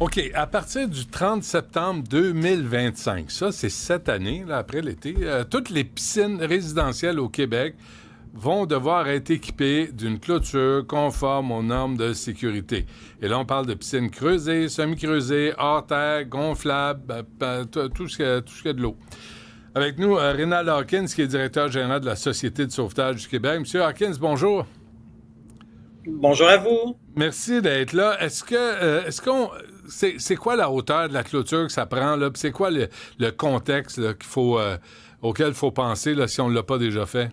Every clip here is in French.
OK, à partir du 30 septembre 2025, ça c'est cette année, là, après l'été, toutes les piscines résidentielles au Québec vont devoir être équipées d'une clôture conforme aux normes de sécurité. Et là, on parle de piscines creusées, semi-creusées, hors terre, gonflables, tout ce qui a de l'eau. Avec nous, Rénal Hawkins, qui est directeur général de la Société de sauvetage du Québec. Monsieur Hawkins, bonjour. Bonjour à vous. Merci d'être là. C'est quoi la hauteur de la clôture que ça prend, là? Puis c'est quoi le contexte là, auquel il faut penser là, si on ne l'a pas déjà fait?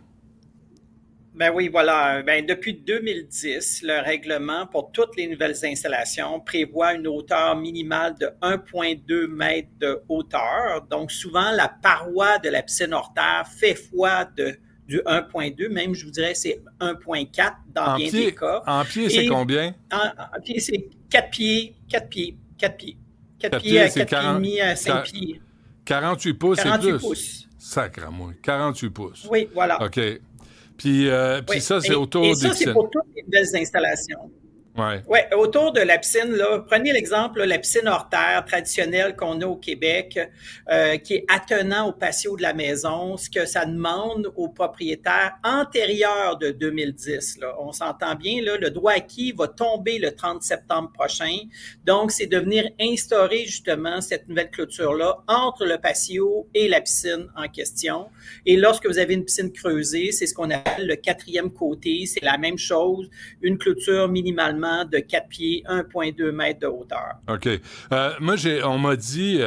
Ben oui, voilà. Ben, depuis 2010, le règlement pour toutes les nouvelles installations prévoit une hauteur minimale de 1,2 mètres de hauteur. Donc, souvent, la paroi de la piscine hors terre fait foi du 1,2, même je vous dirais c'est 1,4 dans bien des cas. En pied, c'est combien? En pied, c'est 4 pieds, 4 pieds, 4 pieds. 4 4 pieds pieds, à c'est 4 pieds et 40, demi à 5 pieds. 48 pouces, c'est 48 plus. pouces. Sacramouille. 48 pouces. Oui, voilà. OK. Puis Oui. ça, c'est autour Et des ça, c'est piscines. pour toutes les nouvelles installations. Ouais. Oui, autour de la piscine, là, prenez l'exemple, là, la piscine hors terre traditionnelle qu'on a au Québec, qui est attenant au patio de la maison, ce que ça demande aux propriétaires antérieurs de 2010. Là. On s'entend bien, là, le droit acquis va tomber le 30 septembre prochain. Donc, c'est de venir instaurer justement cette nouvelle clôture-là entre le patio et la piscine en question. Et lorsque vous avez une piscine creusée, c'est ce qu'on appelle le quatrième côté. C'est la même chose, une clôture minimalement de 4 pieds, 1,2 mètres de hauteur. OK. Moi, on m'a dit,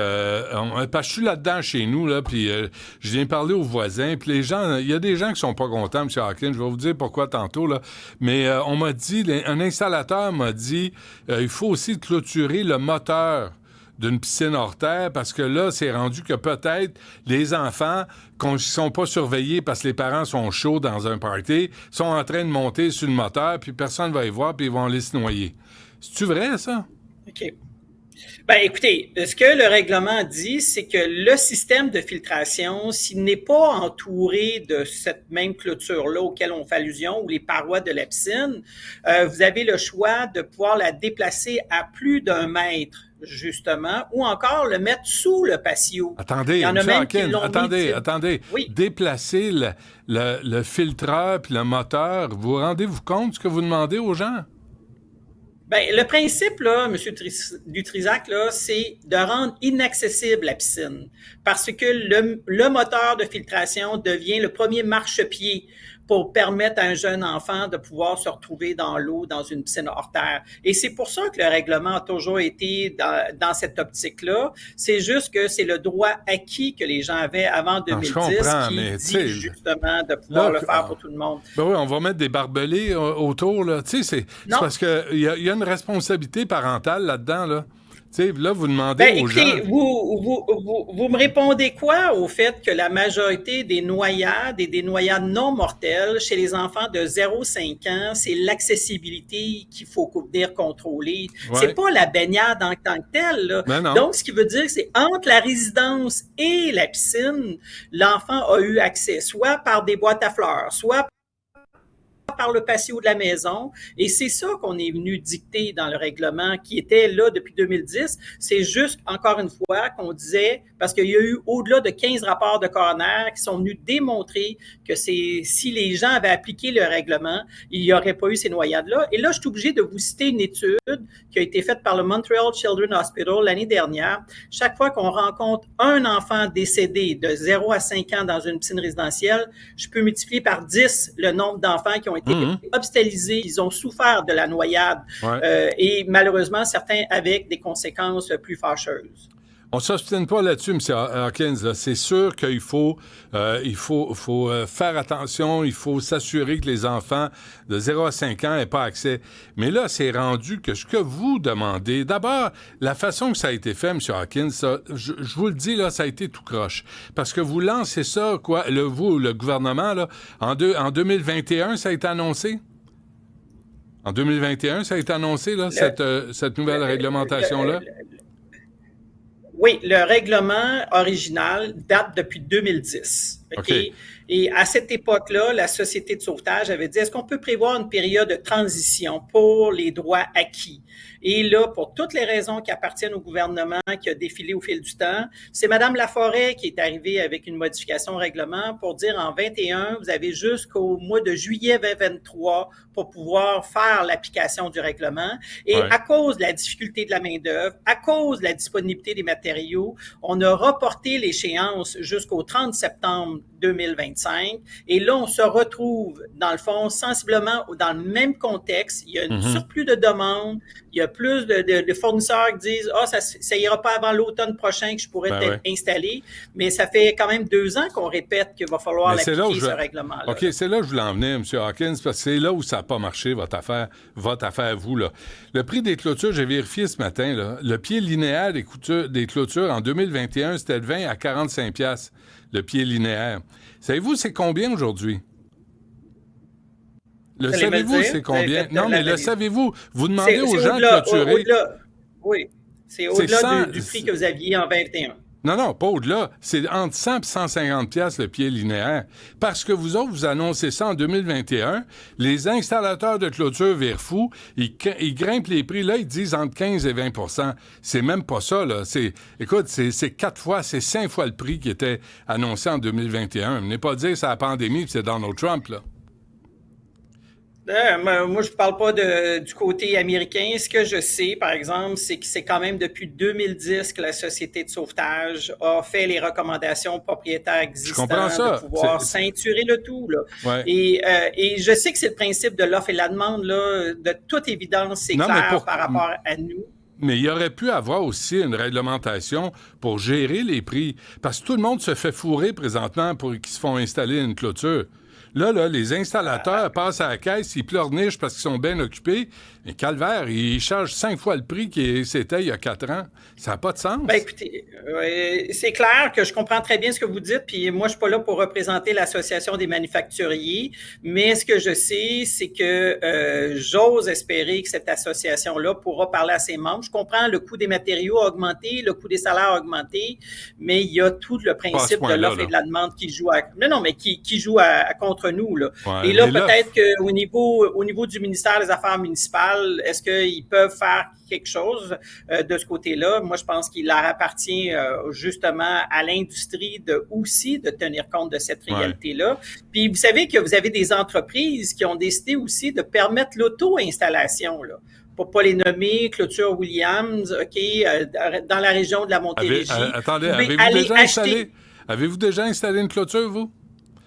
parce que je suis là-dedans chez nous, là, puis je viens parler aux voisins, puis les gens, il y a des gens qui sont pas contents, M. Hawkins, je vais vous dire pourquoi tantôt, là, mais on m'a dit, un installateur m'a dit, il faut aussi clôturer le moteur d'une piscine hors terre, parce que là, c'est rendu que peut-être les enfants, qui sont pas surveillés parce que les parents sont chauds dans un party, sont en train de monter sur le moteur, puis personne va y voir, puis ils vont aller se noyer. C'est-tu vrai, ça? OK. Ben, écoutez, ce que le règlement dit, c'est que le système de filtration, s'il n'est pas entouré de cette même clôture-là auquel on fait allusion, ou les parois de la piscine, vous avez le choix de pouvoir la déplacer à plus d'1 mètre, justement, ou encore le mettre sous le patio. Attendez, Il y en a M. même qui Hawkins, l'ont attendez. Oui. Déplacer le filtreur puis le moteur, vous rendez-vous compte de ce que vous demandez aux gens? Ben, le principe, là, M. Dutrisac, là, c'est de rendre inaccessible la piscine parce que le moteur de filtration devient le premier marchepied pour permettre à un jeune enfant de pouvoir se retrouver dans l'eau, dans une piscine hors terre. Et c'est pour ça que le règlement a toujours été dans cette optique-là. C'est juste que c'est le droit acquis que les gens avaient avant 2010 je comprends, qui mais, dit justement de pouvoir le faire pour tout le monde. Ben oui, on va mettre des barbelés autour, là. Tu sais, c'est parce qu'il y a une responsabilité parentale là-dedans, là. Tu sais, là, vous demandez aux gens... Écoutez, vous me répondez quoi au fait que la majorité des noyades et des noyades non mortelles chez les enfants de 0,5 ans, c'est l'accessibilité qu'il faut venir contrôler. Ouais. C'est pas la baignade en tant que telle, là. Ben non. Donc, ce qui veut dire que c'est entre la résidence et la piscine, l'enfant a eu accès soit par des boîtes à fleurs, soit par le patio de la maison. Et c'est ça qu'on est venu dicter dans le règlement qui était là depuis 2010. C'est juste, encore une fois, qu'on disait, parce qu'il y a eu au-delà de 15 rapports de coroner qui sont venus démontrer que si les gens avaient appliqué le règlement, il n'y aurait pas eu ces noyades-là. Et là, je suis obligé de vous citer une étude qui a été faite par le Montreal Children's Hospital l'année dernière. Chaque fois qu'on rencontre un enfant décédé de 0 à 5 ans dans une piscine résidentielle, je peux multiplier par 10 le nombre d'enfants qui ont été hospitalisés, ils ont souffert de la noyade et malheureusement, certains avec des conséquences plus fâcheuses. On ne s'obstine pas là-dessus, M. Hawkins. Là. C'est sûr qu'il faut, faire attention, il faut s'assurer que les enfants de 0 à 5 ans n'aient pas accès. Mais là, c'est rendu que ce que vous demandez, d'abord, la façon que ça a été fait, M. Hawkins, ça, je vous le dis, là, ça a été tout croche. Parce que vous lancez ça, quoi, le gouvernement, là, en 2021, ça a été annoncé? En 2021, ça a été annoncé, là, cette nouvelle réglementation-là? Oui, le règlement original date depuis 2010. OK? OK. Et à cette époque-là, la Société de sauvetage avait dit, est-ce qu'on peut prévoir une période de transition pour les droits acquis? Et là, pour toutes les raisons qui appartiennent au gouvernement qui a défilé au fil du temps, c'est Mme Laforêt qui est arrivée avec une modification au règlement pour dire en 21, vous avez jusqu'au mois de juillet 2023 pour pouvoir faire l'application du règlement. Et Ouais. à cause de la difficulté de la main-d'œuvre, à cause de la disponibilité des matériaux, on a reporté l'échéance jusqu'au 30 septembre 2025. Et là, on se retrouve, dans le fond, sensiblement dans le même contexte. Il y a un surplus de demandes. Il y a plus de fournisseurs qui disent « Ah, ça ira pas avant l'automne prochain que je pourrais être installé. » Mais ça fait quand même 2 ans qu'on répète qu'il va falloir l'appliquer, ce règlement-là. OK, c'est là que je voulais en venir, M. Hawkins, parce que c'est là où ça n'a pas marché, votre affaire, vous, là. Le prix des clôtures, j'ai vérifié ce matin, là, le pied linéaire des clôtures en 2021, c'était de 20 à 45 $, le pied linéaire. Savez-vous, c'est combien aujourd'hui? Le savez-vous, c'est combien? Non, mais le savez-vous? Vous demandez aux gens de clôturer. Oui, c'est au-delà du prix que vous aviez en 21. Non, pas au-delà. C'est entre 100 et 150 $ le pied linéaire. Parce que vous autres, vous annoncez ça en 2021. Les installateurs de clôture virent fous. Ils grimpent les prix. Là, ils disent entre 15 et 20 %. C'est même pas ça, là. Écoute, c'est 4 fois, c'est 5 fois le prix qui était annoncé en 2021. Venez pas dire que c'est la pandémie puis c'est Donald Trump, là. Moi, je ne parle pas du côté américain. Ce que je sais, par exemple, c'est que c'est quand même depuis 2010 que la Société de sauvetage a fait les recommandations aux propriétaires existants de pouvoir ceinturer le tout. Là. Ouais. Et je sais que c'est le principe de l'offre et la demande. Là, de toute évidence, c'est clair par rapport à nous. Mais il y aurait pu avoir aussi une réglementation pour gérer les prix. Parce que tout le monde se fait fourrer présentement pour qu'ils se font installer une clôture. Là, les installateurs passent à la caisse, ils pleurnichent parce qu'ils sont bien occupés. Mais calvaire, ils chargent 5 fois le prix qui c'était il y a 4 ans. Ça n'a pas de sens. Ben écoutez, c'est clair que je comprends très bien ce que vous dites, puis moi, je suis pas là pour représenter l'Association des manufacturiers, mais ce que je sais, c'est que j'ose espérer que cette association-là pourra parler à ses membres. Je comprends le coût des matériaux a augmenté, le coût des salaires a augmenté, mais il y a tout le principe de l'offre et de la demande qui joue qui joue contre nous. Là. Ouais, et là, peut-être qu'au niveau du ministère des Affaires municipales, est-ce qu'ils peuvent faire quelque chose de ce côté-là? Moi, je pense qu'il leur appartient justement à l'industrie aussi de tenir compte de cette réalité-là. Puis, vous savez que vous avez des entreprises qui ont décidé aussi de permettre l'auto-installation, là. Pour ne pas les nommer, Clôture Williams, OK, dans la région de la Montérégie. Attendez, avez-vous déjà installé une clôture, vous?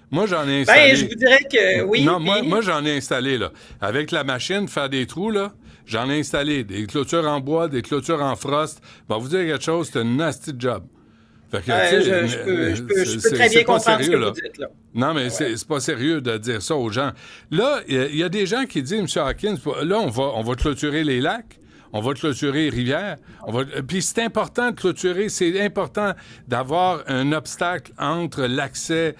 Moi, j'en ai installé. Ben, je vous dirais que oui. Non, moi, j'en ai installé, là. Avec la machine, faire des trous, là, j'en ai installé. Des clôtures en bois, des clôtures en frost. Bon, vous dire quelque chose, c'est un nasty job. Fait que, je peux très bien comprendre ce que vous dites, là. Non, mais c'est pas sérieux de dire ça aux gens. Là, il y a des gens qui disent, M. Hawkins, là, on va clôturer les lacs. On va clôturer les rivières. Puis c'est important de clôturer. C'est important d'avoir un obstacle entre l'accès,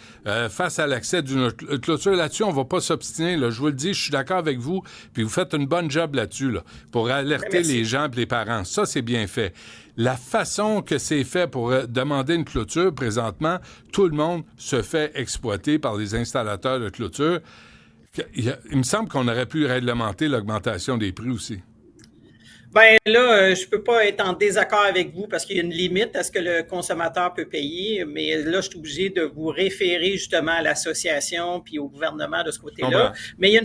face à l'accès d'une clôture. Là-dessus, on ne va pas s'obstiner. Là. Je vous le dis, je suis d'accord avec vous. Puis vous faites une bonne job là-dessus, là, pour alerter les gens et les parents. Ça, c'est bien fait. La façon que c'est fait pour demander une clôture, présentement, tout le monde se fait exploiter par les installateurs de clôture. Il me semble qu'on aurait pu réglementer l'augmentation des prix aussi. Ben là, je peux pas être en désaccord avec vous parce qu'il y a une limite à ce que le consommateur peut payer, mais là, je suis obligé de vous référer justement à l'association puis au gouvernement de ce côté-là. Mais il y a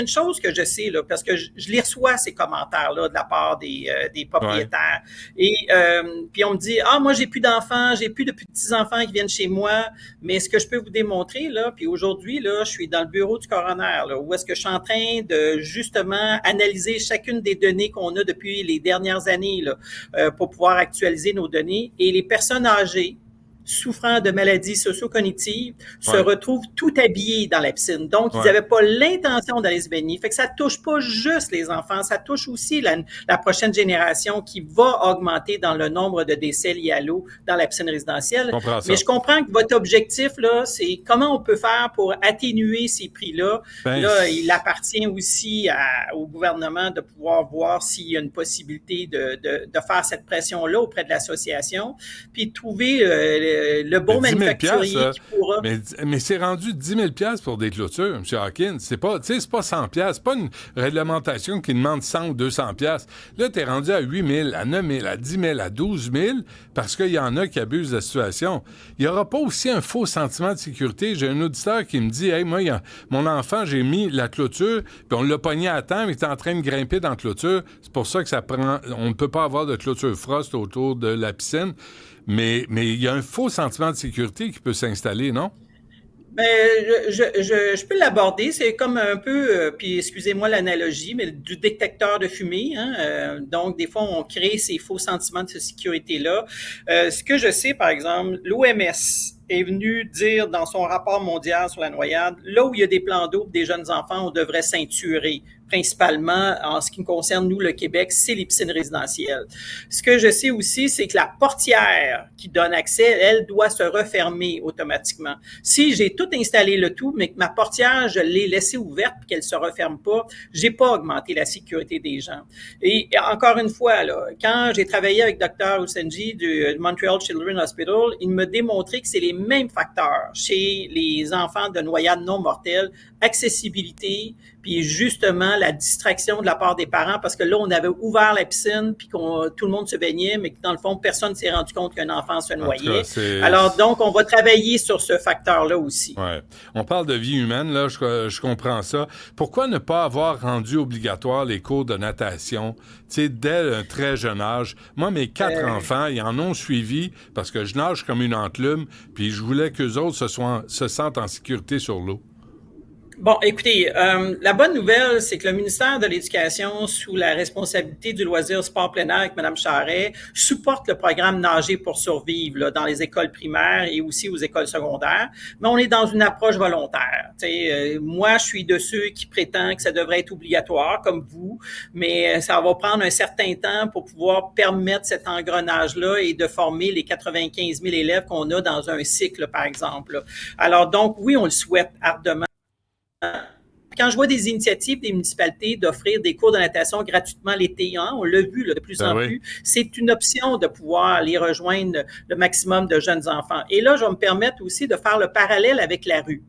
une chose que je sais, là, parce que je les reçois, ces commentaires-là, de la part des propriétaires. Et puis on me dit, moi, j'ai plus d'enfants, j'ai plus de petits-enfants qui viennent chez moi, mais ce que je peux vous démontrer, là, puis aujourd'hui, là, je suis dans le bureau du coroner, là, où est-ce que je suis en train de justement analyser chacune des données qu'on a depuis les dernières années là, pour pouvoir actualiser nos données. Et les personnes âgées souffrant de maladies socio-cognitives se retrouvent tout habillés dans la piscine. Donc, ils n'avaient pas l'intention d'aller se baigner. Fait que ça touche pas juste les enfants, ça touche aussi la prochaine génération qui va augmenter dans le nombre de décès liés à l'eau dans la piscine résidentielle. Mais je comprends que votre objectif, là, c'est comment on peut faire pour atténuer ces prix-là. Là, il appartient aussi au gouvernement de pouvoir voir s'il y a une possibilité de faire cette pression-là auprès de l'association, puis de trouver le bon 10 000 manufacturier qui pourra... Mais c'est rendu 10 000 pour des clôtures, M. Hawkins. C'est pas 100 c'est pas une réglementation qui demande 100 ou 200 Là, tu es rendu à 8 000, à 9 000, à 10 000, à 12 000 parce qu'il y en a qui abusent de la situation. Il n'y aura pas aussi un faux sentiment de sécurité. J'ai un auditeur qui me dit « Hey, moi, mon enfant, j'ai mis la clôture, puis on l'a pogné à temps, mais il est en train de grimper dans la clôture. C'est pour ça que on ne peut pas avoir de clôture frost autour de la piscine. » Mais il y a un faux sentiment de sécurité qui peut s'installer, non? Ben, je peux l'aborder. C'est comme un peu, puis excusez-moi l'analogie, mais du détecteur de fumée. Hein? Donc, des fois, on crée ces faux sentiments de sécurité-là. Ce que je sais, par exemple, l'OMS est venu dire dans son rapport mondial sur la noyade, là où il y a des plans d'eau pour des jeunes enfants, on devrait ceinturer. Principalement, en ce qui me concerne, nous, le Québec, c'est les piscines résidentielles. Ce que je sais aussi, c'est que la portière qui donne accès, elle doit se refermer automatiquement. Si j'ai tout installé le tout, mais que ma portière, je l'ai laissée ouverte et qu'elle se referme pas, j'ai pas augmenté la sécurité des gens. Et encore une fois, là, quand j'ai travaillé avec Dr. Osenji du Montreal Children's Hospital, il me démontrait que c'est les mêmes facteurs chez les enfants de noyades non mortelles, accessibilité, puis justement la distraction de la part des parents, parce que là, on avait ouvert la piscine, puis tout le monde se baignait, mais que dans le fond, personne ne s'est rendu compte qu'un enfant se noyait. Alors donc, on va travailler sur ce facteur-là aussi. Ouais. On parle de vie humaine, là, je comprends ça. Pourquoi ne pas avoir rendu obligatoire les cours de natation, tu sais, dès un très jeune âge? Moi, mes 4 enfants, ils en ont suivi parce que je nage comme une enclume, puis je voulais qu'eux autres se sentent en sécurité sur l'eau. Bon, écoutez, la bonne nouvelle, c'est que le ministère de l'Éducation, sous la responsabilité du loisir sport plein air avec Mme Charret, supporte le programme Nager pour survivre là, dans les écoles primaires et aussi aux écoles secondaires, mais on est dans une approche volontaire. Moi, je suis de ceux qui prétendent que ça devrait être obligatoire, comme vous, mais ça va prendre un certain temps pour pouvoir permettre cet engrenage-là et de former les 95 000 élèves qu'on a dans un cycle, par exemple. Alors donc, oui, on le souhaite ardemment. Quand je vois des initiatives des municipalités d'offrir des cours de natation gratuitement l'été, on l'a vu là, de plus en plus, c'est une option de pouvoir aller rejoindre le maximum de jeunes enfants. Et là, je vais me permettre aussi de faire le parallèle avec la rue.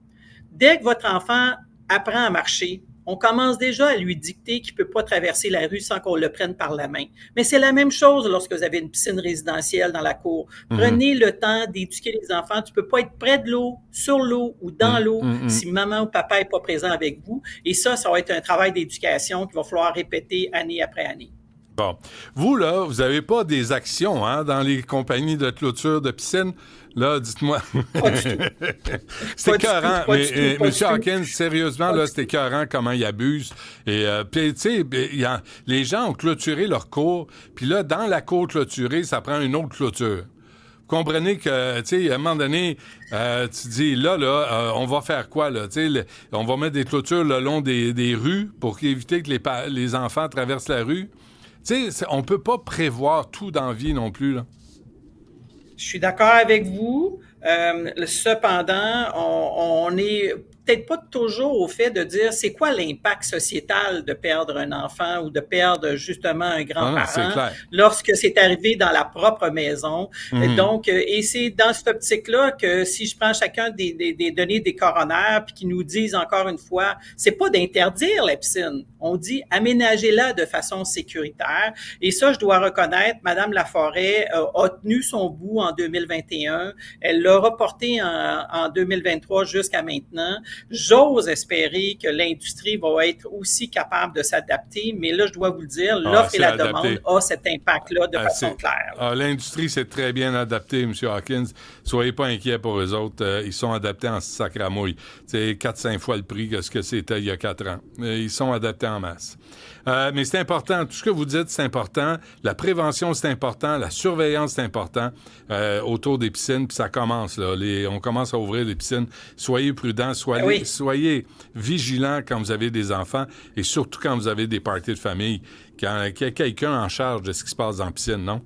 Dès que votre enfant apprend à marcher, on commence déjà à lui dicter qu'il ne peut pas traverser la rue sans qu'on le prenne par la main. Mais c'est la même chose lorsque vous avez une piscine résidentielle dans la cour. Prenez le temps d'éduquer les enfants. Tu ne peux pas être près de l'eau, sur l'eau ou dans l'eau si maman ou papa n'est pas présent avec vous. Et ça va être un travail d'éducation qu'il va falloir répéter année après année. Bon. Vous, là, vous n'avez pas des actions dans les compagnies de clôture de piscine? Là, dites-moi. Pas du tout. C'est écœurant. Mais M. Hawkins, sérieusement, là, c'est écœurant comment ils abusent. Et puis, tu sais, les gens ont clôturé leur cour. Puis là, dans la cour clôturée, ça prend une autre clôture. Vous comprenez que, tu sais, à un moment donné, tu dis, là, on va faire quoi, là? Tu sais, on va mettre des clôtures le long des rues pour éviter que les enfants traversent la rue. Tu sais, on peut pas prévoir tout dans la vie non plus, là. Je suis d'accord avec vous. Cependant, on est peut-être pas toujours au fait de dire c'est quoi l'impact sociétal de perdre un enfant ou de perdre justement un grand-parent lorsque c'est arrivé dans la propre maison. Donc, et c'est dans cette optique-là que si je prends chacun des données des coronaires puis qui nous disent encore une fois, c'est pas d'interdire la piscine. On dit aménagez-la de façon sécuritaire. Et ça, je dois reconnaître, Madame Laforêt a tenu son bout en 2021. Elle l'a reporté en 2023 jusqu'à maintenant. J'ose espérer que l'industrie va être aussi capable de s'adapter, mais là, je dois vous le dire, l'offre et la demande a cet impact-là de façon claire. L'industrie s'est très bien adaptée, M. Hawkins. Soyez pas inquiets pour eux autres. Ils sont adaptés en sacramouille. C'est 4-5 fois le prix que ce que c'était il y a 4 ans. Ils sont adaptés en masse. Mais c'est important. Tout ce que vous dites, c'est important. La prévention, c'est important. La surveillance, c'est important autour des piscines. Puis ça commence, là. On commence à ouvrir les piscines. Soyez prudents. Soyez vigilants quand vous avez des enfants et surtout quand vous avez des parties de famille. Qu'il y a quelqu'un en charge de ce qui se passe dans la piscine, non?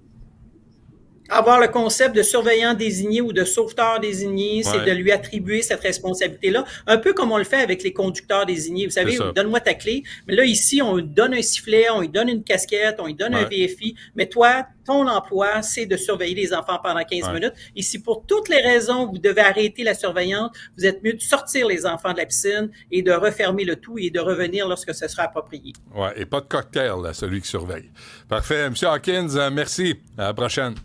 Avoir le concept de surveillant désigné ou de sauveteur désigné, c'est Ouais. de lui attribuer cette responsabilité-là, un peu comme on le fait avec les conducteurs désignés. Vous savez, donne-moi ta clé, mais là, ici, on lui donne un sifflet, on lui donne une casquette, on lui donne un VFI, mais toi, ton emploi, c'est de surveiller les enfants pendant 15 minutes. Et si pour toutes les raisons, vous devez arrêter la surveillance, vous êtes mieux de sortir les enfants de la piscine et de refermer le tout et de revenir lorsque ce sera approprié. Ouais, et pas de cocktail, là, celui qui surveille. Parfait. M. Hawkins, merci. À la prochaine.